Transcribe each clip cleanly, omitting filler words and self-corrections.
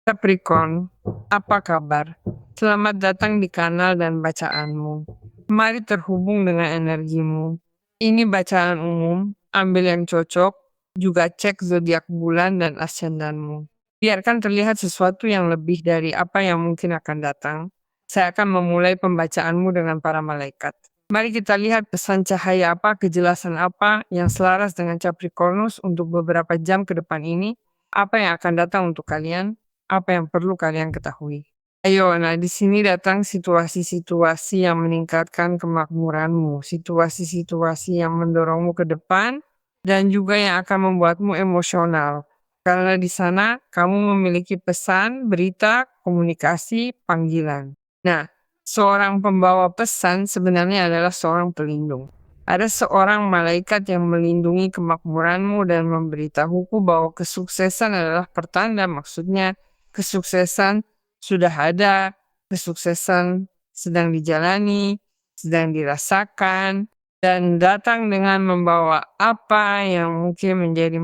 Capricorn, apa kabar? Selamat datang di kanal dan bacaanmu. Mari terhubung dengan energimu. Ini bacaan umum, ambil yang cocok, juga cek zodiak bulan dan ascendanmu. Biarkan terlihat sesuatu yang lebih dari apa yang mungkin akan datang. Saya akan memulai pembacaanmu dengan para malaikat. Mari kita lihat pesan cahaya apa, kejelasan apa yang selaras dengan Capricornus untuk beberapa jam ke depan ini. Apa yang akan datang untuk kalian? Apa yang perlu kalian ketahui? Ayo, nah di sini datang situasi-situasi yang meningkatkan kemakmuranmu, situasi-situasi yang mendorongmu ke depan, dan juga yang akan membuatmu emosional. Karena di sana kamu memiliki pesan, berita, komunikasi, panggilan. Nah, seorang pembawa pesan sebenarnya adalah seorang pelindung. Ada seorang malaikat yang melindungi kemakmuranmu dan memberitahuku bahwa kesuksesan adalah pertanda, maksudnya kesuksesan sudah ada, kesuksesan sedang dijalani, sedang dirasakan, dan datang dengan membawa apa yang mungkin menjadi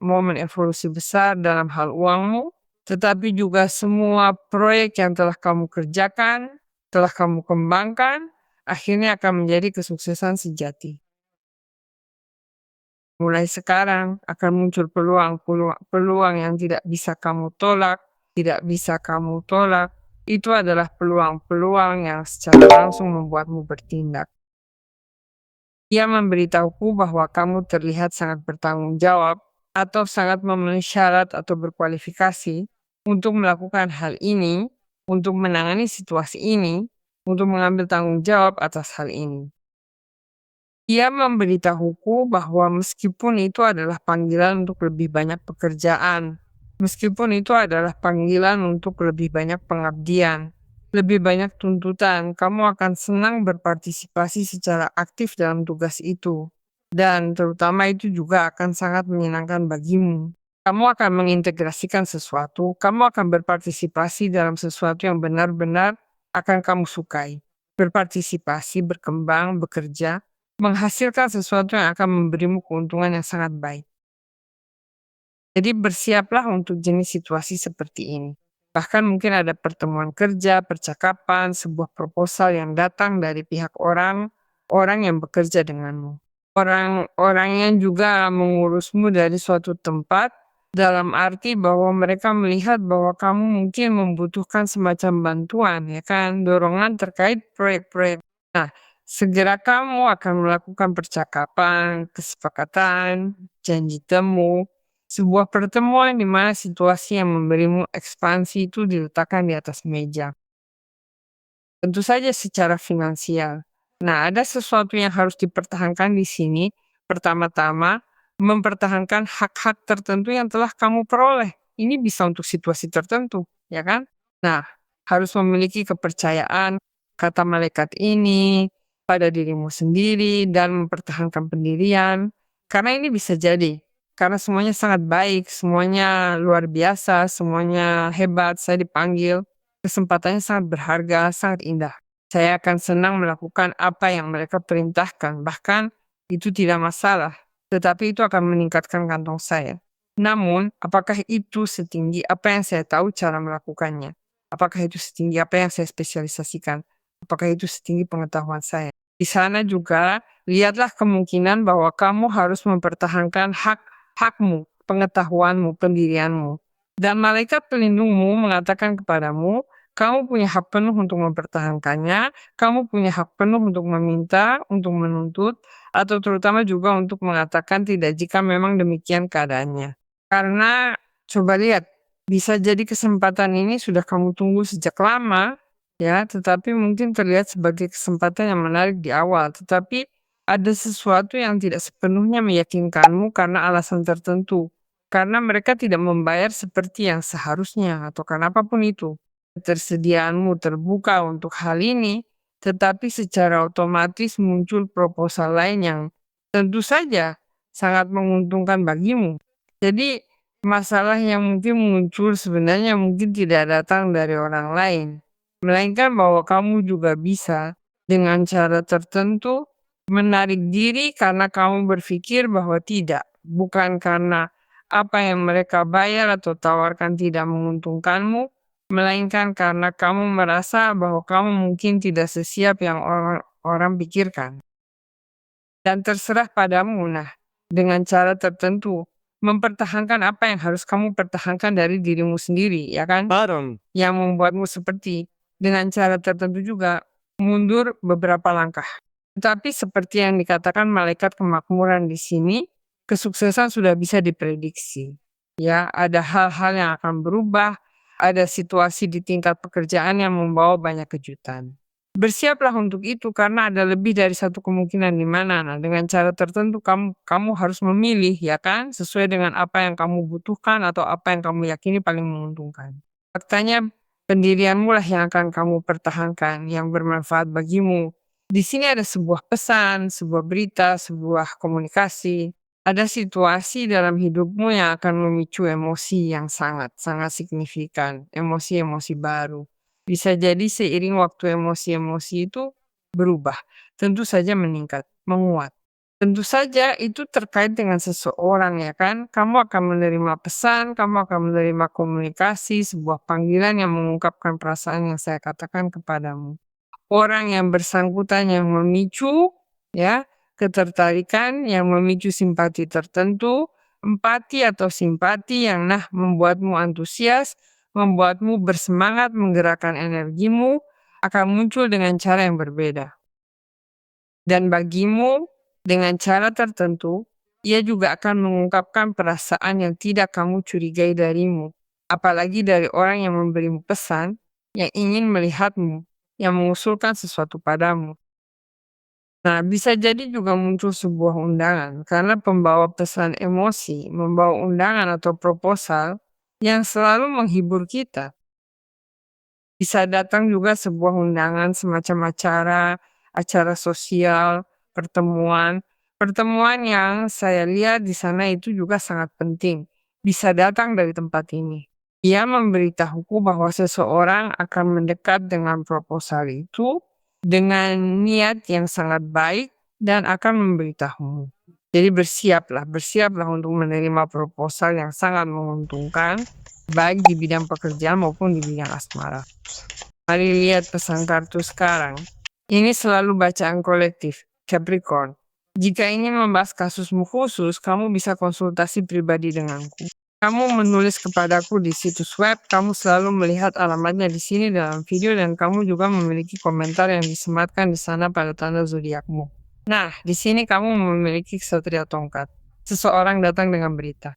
momen evolusi besar dalam hal uangmu, tetapi juga semua proyek yang telah kamu kerjakan, telah kamu kembangkan, akhirnya akan menjadi kesuksesan sejati. Mulai sekarang akan muncul peluang yang tidak bisa kamu tolak, tidak bisa kamu tolak. Itu adalah peluang-peluang yang secara langsung membuatmu bertindak. Ia memberitahuku bahwa kamu terlihat sangat bertanggung jawab atau sangat memenuhi syarat atau berkualifikasi untuk melakukan hal ini, untuk menangani situasi ini, untuk mengambil tanggung jawab atas hal ini. Ia memberitahuku bahwa meskipun itu adalah panggilan untuk lebih banyak pekerjaan, meskipun itu adalah panggilan untuk lebih banyak pengabdian, lebih banyak tuntutan, kamu akan senang berpartisipasi secara aktif dalam tugas itu. Dan terutama itu juga akan sangat menyenangkan bagimu. Kamu akan mengintegrasikan sesuatu, kamu akan berpartisipasi dalam sesuatu yang benar-benar akan kamu sukai. Berpartisipasi, berkembang, bekerja, menghasilkan sesuatu yang akan memberimu keuntungan yang sangat baik. Jadi bersiaplah untuk jenis situasi seperti ini. Bahkan mungkin ada pertemuan kerja, percakapan, sebuah proposal yang datang dari pihak orang yang bekerja denganmu. Orang-orang yang juga mengurusmu dari suatu tempat dalam arti bahwa mereka melihat bahwa kamu mungkin membutuhkan semacam bantuan, ya kan, dorongan terkait proyek-proyek. Nah, segera kamu akan melakukan percakapan, kesepakatan, janji temu, sebuah pertemuan di mana situasi yang memberimu ekspansi itu diletakkan di atas meja. Tentu saja secara finansial. Nah, ada sesuatu yang harus dipertahankan di sini. Pertama-tama, mempertahankan hak-hak tertentu yang telah kamu peroleh. Ini bisa untuk situasi tertentu, ya kan? Nah, harus memiliki kepercayaan kata malaikat ini pada dirimu sendiri dan mempertahankan pendirian. Karena ini bisa jadi. Karena semuanya sangat baik, semuanya luar biasa, semuanya hebat, saya dipanggil. Kesempatannya sangat berharga, sangat indah. Saya akan senang melakukan apa yang mereka perintahkan, bahkan itu tidak masalah, tetapi itu akan meningkatkan kantong saya. Namun, apakah itu setinggi apa yang saya tahu cara melakukannya? Apakah itu setinggi apa yang saya spesialisasikan? Apakah itu setinggi pengetahuan saya? Di sana juga, lihatlah kemungkinan bahwa kamu harus mempertahankan hakmu, pengetahuanmu, pendirianmu. Dan malaikat pelindungmu mengatakan kepadamu, kamu punya hak penuh untuk mempertahankannya, kamu punya hak penuh untuk meminta, untuk menuntut, atau terutama juga untuk mengatakan tidak jika memang demikian keadaannya. Karena coba lihat, bisa jadi kesempatan ini sudah kamu tunggu sejak lama, ya, tetapi mungkin terlihat sebagai kesempatan yang menarik di awal, tetapi ada sesuatu yang tidak sepenuhnya meyakinkanmu karena alasan tertentu. Karena mereka tidak membayar seperti yang seharusnya atau karena apapun itu. Ketersediaanmu terbuka untuk hal ini, tetapi secara otomatis muncul proposal lain yang tentu saja sangat menguntungkan bagimu. Jadi masalah yang mungkin muncul sebenarnya mungkin tidak datang dari orang lain, melainkan bahwa kamu juga bisa dengan cara tertentu menarik diri karena kamu berpikir bahwa tidak, bukan karena apa yang mereka bayar atau tawarkan tidak menguntungkanmu, melainkan karena kamu merasa bahwa kamu mungkin tidak sesiap yang orang pikirkan. Dan terserah padamu, dengan cara tertentu, mempertahankan apa yang harus kamu pertahankan dari dirimu sendiri, ya kan? Yang membuatmu seperti dengan cara tertentu juga mundur beberapa langkah. Tetapi seperti yang dikatakan malaikat kemakmuran di sini, kesuksesan sudah bisa diprediksi. Ya, ada hal-hal yang akan berubah, ada situasi di tingkat pekerjaan yang membawa banyak kejutan. Bersiaplah untuk itu karena ada lebih dari satu kemungkinan di mana. Dengan cara tertentu kamu harus memilih, ya kan, sesuai dengan apa yang kamu butuhkan atau apa yang kamu yakini paling menguntungkan. Faktanya pendirianmu lah yang akan kamu pertahankan, yang bermanfaat bagimu. Di sini ada sebuah pesan, sebuah berita, sebuah komunikasi. Ada situasi dalam hidupmu yang akan memicu emosi yang sangat-sangat signifikan, emosi-emosi baru. Bisa jadi seiring waktu emosi-emosi itu berubah, tentu saja meningkat, menguat. Tentu saja itu terkait dengan seseorang, ya kan? Kamu akan menerima pesan, kamu akan menerima komunikasi, sebuah panggilan yang mengungkapkan perasaan yang saya katakan kepadamu. Orang yang bersangkutan yang memicu, ya, ketertarikan, yang memicu simpati tertentu, empati atau simpati yang membuatmu antusias, membuatmu bersemangat menggerakkan energimu, akan muncul dengan cara yang berbeda. Dan bagimu, dengan cara tertentu, ia juga akan mengungkapkan perasaan yang tidak kamu curigai darimu. Apalagi dari orang yang memberimu pesan, yang ingin melihatmu, yang mengusulkan sesuatu padamu. Nah, bisa jadi juga muncul sebuah undangan, karena pembawa pesan emosi membawa undangan atau proposal yang selalu menghibur kita. Bisa datang juga sebuah undangan semacam acara sosial, pertemuan. Pertemuan yang saya lihat di sana itu juga sangat penting. Bisa datang dari tempat ini. Ia memberitahuku bahwa seseorang akan mendekat dengan proposal itu dengan niat yang sangat baik dan akan memberitahumu. Jadi bersiaplah untuk menerima proposal yang sangat menguntungkan, baik di bidang pekerjaan maupun di bidang asmara. Mari lihat pesan kartu sekarang. Ini selalu bacaan kolektif, Capricorn. Jika ingin membahas kasusmu khusus, kamu bisa konsultasi pribadi denganku. Kamu menulis kepadaku di situs web, kamu selalu melihat alamatnya di sini dalam video dan kamu juga memiliki komentar yang disematkan di sana pada tanda zodiakmu. Nah, di sini kamu memiliki ksatria tongkat. Seseorang datang dengan berita.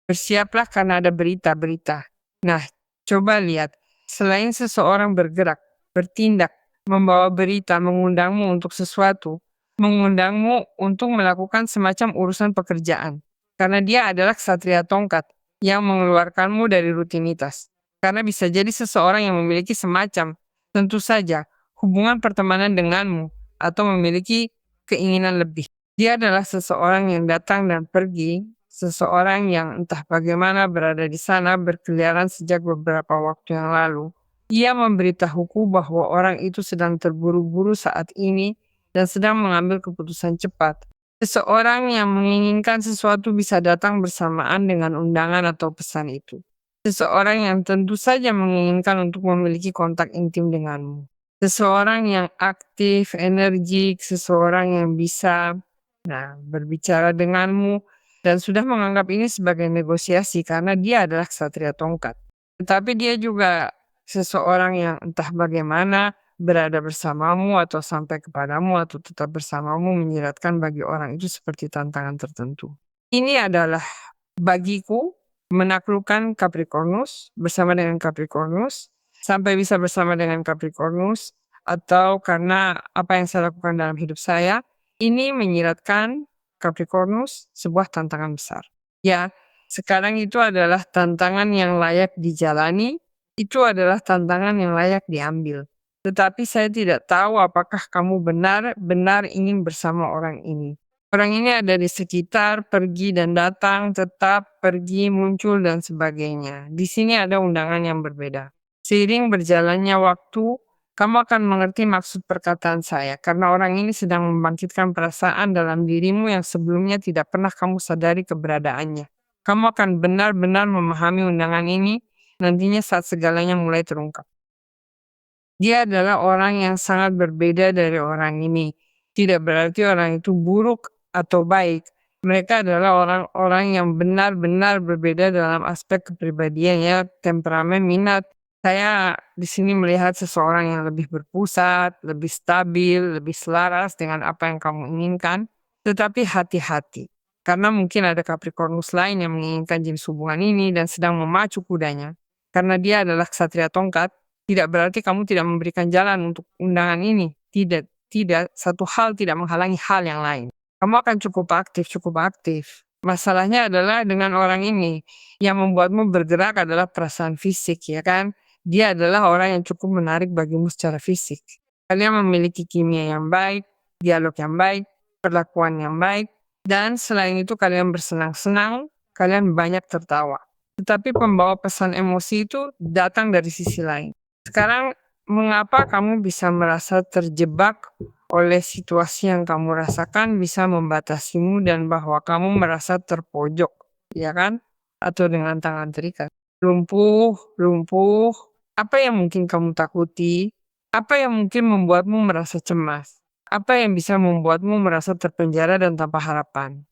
Bersiaplah karena ada berita-berita. Nah, coba lihat. Selain seseorang bergerak, bertindak, membawa berita, mengundangmu untuk sesuatu, mengundangmu untuk melakukan semacam urusan pekerjaan. Karena dia adalah ksatria tongkat yang mengeluarkanmu dari rutinitas. Karena bisa jadi seseorang yang memiliki semacam, tentu saja, hubungan pertemanan denganmu atau memiliki keinginan lebih. Dia adalah seseorang yang datang dan pergi, seseorang yang entah bagaimana berada di sana berkeliaran sejak beberapa waktu yang lalu. Ia memberitahuku bahwa orang itu sedang terburu-buru saat ini dan sedang mengambil keputusan cepat. Seseorang yang menginginkan sesuatu bisa datang bersamaan dengan undangan atau pesan itu. Seseorang yang tentu saja menginginkan untuk memiliki kontak intim denganmu. Seseorang yang aktif, energik, seseorang yang bisa berbicara denganmu dan sudah menganggap ini sebagai negosiasi karena dia adalah ksatria tongkat. Tetapi dia juga seseorang yang entah bagaimana berada bersamamu atau sampai kepadamu atau tetap bersamamu menyiratkan bagi orang itu seperti tantangan tertentu. Ini adalah bagiku menaklukkan Capricornus bersama dengan Capricornus sampai bisa bersama dengan Capricornus atau karena apa yang saya lakukan dalam hidup saya ini menyiratkan Capricornus sebuah tantangan besar. Ya, sekarang itu adalah tantangan yang layak dijalani, itu adalah tantangan yang layak diambil. Tetapi saya tidak tahu apakah kamu benar-benar ingin bersama orang ini. Orang ini ada di sekitar, pergi dan datang, tetap, pergi, muncul, dan sebagainya. Di sini ada undangan yang berbeda. Seiring berjalannya waktu, Kamu akan mengerti maksud perkataan saya, karena orang ini sedang membangkitkan perasaan dalam dirimu yang sebelumnya tidak pernah kamu sadari keberadaannya. Kamu akan benar-benar memahami undangan ini nantinya saat segalanya mulai terungkap. Dia adalah orang yang sangat berbeda dari orang ini. Tidak berarti orang itu buruk atau baik. Mereka adalah orang-orang yang benar-benar berbeda dalam aspek kepribadiannya, temperamen, minat. Saya di sini melihat seseorang yang lebih berpusat, lebih stabil, lebih selaras dengan apa yang kamu inginkan. Tetapi hati-hati, karena mungkin ada Capricornus lain yang menginginkan jenis hubungan ini dan sedang memacu kudanya. Karena dia adalah ksatria tongkat, tidak berarti kamu tidak memberikan jalan untuk undangan ini. Tidak, tidak. Satu hal tidak menghalangi hal yang lain. Kamu akan cukup aktif, cukup aktif. Masalahnya adalah dengan orang ini. Yang membuatmu bergerak adalah perasaan fisik, ya kan? Dia adalah orang yang cukup menarik bagimu secara fisik. Kalian memiliki kimia yang baik, dialog yang baik, perlakuan yang baik, dan selain itu kalian bersenang-senang, kalian banyak tertawa. Tetapi pembawa pesan emosi itu datang dari sisi lain. Sekarang, mengapa kamu bisa merasa terjebak oleh situasi yang kamu rasakan bisa membatasimu dan bahwa kamu merasa terpojok, ya kan? Atau dengan tangan terikat. Lumpuh, lumpuh. Apa yang mungkin kamu takuti? Apa yang mungkin membuatmu merasa cemas? Apa yang bisa membuatmu merasa terpenjara dan tanpa harapan?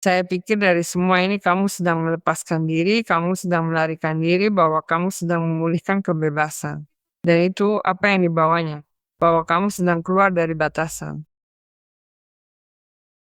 Saya pikir dari semua ini kamu sedang melepaskan diri, kamu sedang melarikan diri bahwa kamu sedang memulihkan kebebasan. Dan itu apa yang dibawanya, bahwa kamu sedang keluar dari batasan.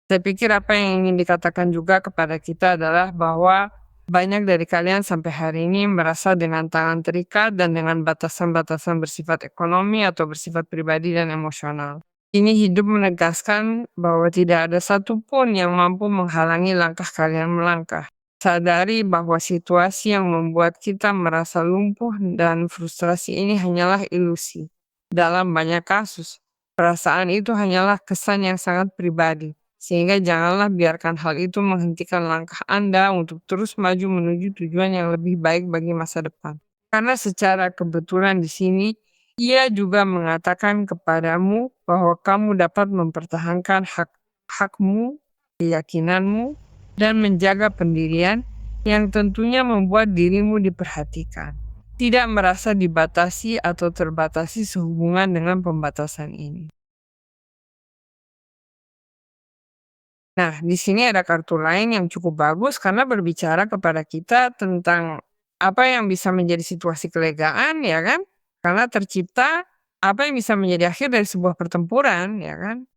Saya pikir apa yang ingin dikatakan juga kepada kita adalah bahwa banyak dari kalian sampai hari ini merasa dengan tangan terikat dan dengan batasan-batasan bersifat ekonomi atau bersifat pribadi dan emosional. Ini hidup menegaskan bahwa tidak ada satupun yang mampu menghalangi langkah kalian melangkah. Sadari bahwa situasi yang membuat kita merasa lumpuh dan frustrasi ini hanyalah ilusi. Dalam banyak kasus, perasaan itu hanyalah kesan yang sangat pribadi. Sehingga janganlah biarkan hal itu menghentikan langkah Anda untuk terus maju menuju tujuan yang lebih baik bagi masa depan. Karena secara kebetulan di sini, ia juga mengatakan kepadamu bahwa kamu dapat mempertahankan hakmu, keyakinanmu, dan menjaga pendirian yang tentunya membuat dirimu diperhatikan. Tidak merasa dibatasi atau terbatasi sehubungan dengan pembatasan ini. Nah, di sini ada kartu lain yang cukup bagus karena berbicara kepada kita tentang apa yang bisa menjadi situasi kelegaan, ya kan? Karena tercipta apa yang bisa menjadi akhir dari sebuah pertempuran, ya kan?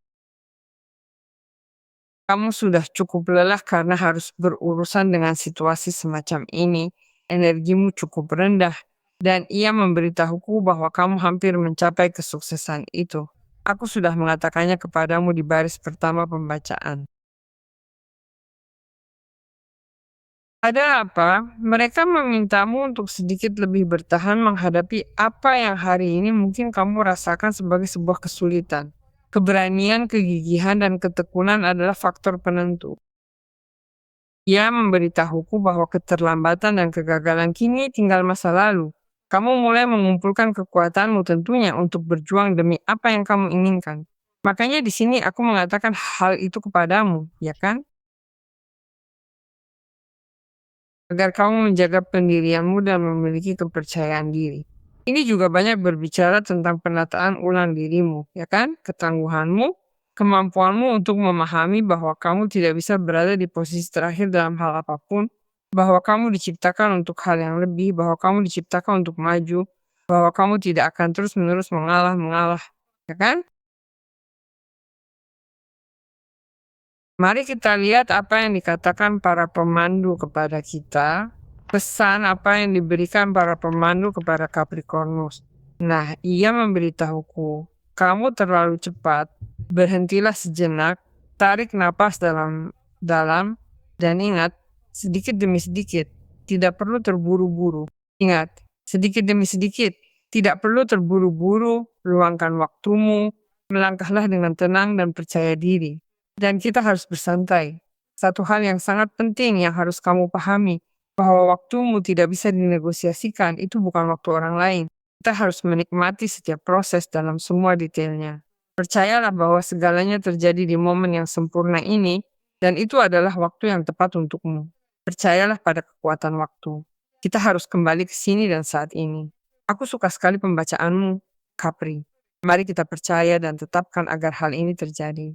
Kamu sudah cukup lelah karena harus berurusan dengan situasi semacam ini. Energimu cukup rendah, dan ia memberitahuku bahwa kamu hampir mencapai kesuksesan itu. Aku sudah mengatakannya kepadamu di baris pertama pembacaan. Ada apa? Mereka memintamu untuk sedikit lebih bertahan menghadapi apa yang hari ini mungkin kamu rasakan sebagai sebuah kesulitan. Keberanian, kegigihan, dan ketekunan adalah faktor penentu. Ia memberitahuku bahwa keterlambatan dan kegagalan kini tinggal masa lalu. Kamu mulai mengumpulkan kekuatanmu tentunya untuk berjuang demi apa yang kamu inginkan. Makanya di sini aku mengatakan hal itu kepadamu, ya kan? Agar kamu menjaga pendirianmu dan memiliki kepercayaan diri. Ini juga banyak berbicara tentang penataan ulang dirimu, ya kan? Ketangguhanmu, kemampuanmu untuk memahami bahwa kamu tidak bisa berada di posisi terakhir dalam hal apapun, bahwa kamu diciptakan untuk hal yang lebih, bahwa kamu diciptakan untuk maju, bahwa kamu tidak akan terus-menerus mengalah, ya kan? Mari kita lihat apa yang dikatakan para pemandu kepada kita. Pesan apa yang diberikan para pemandu kepada Capricornus. Nah, ia memberitahuku, kamu terlalu cepat, berhentilah sejenak, tarik napas dalam, dan ingat, sedikit demi sedikit, tidak perlu terburu-buru. Ingat, sedikit demi sedikit, tidak perlu terburu-buru, luangkan waktumu, melangkahlah dengan tenang dan percaya diri. Dan kita harus bersantai. Satu hal yang sangat penting yang harus kamu pahami, bahwa waktumu tidak bisa dinegosiasikan, itu bukan waktu orang lain, Kita harus menikmati setiap proses dalam semua detailnya. Percayalah bahwa segalanya terjadi di momen yang sempurna ini, dan itu adalah waktu yang tepat untukmu. Percayalah pada kekuatan waktu. Kita harus kembali ke sini dan saat ini. Aku suka sekali pembacaanmu, Capri. Mari kita percaya dan tetapkan agar hal ini terjadi.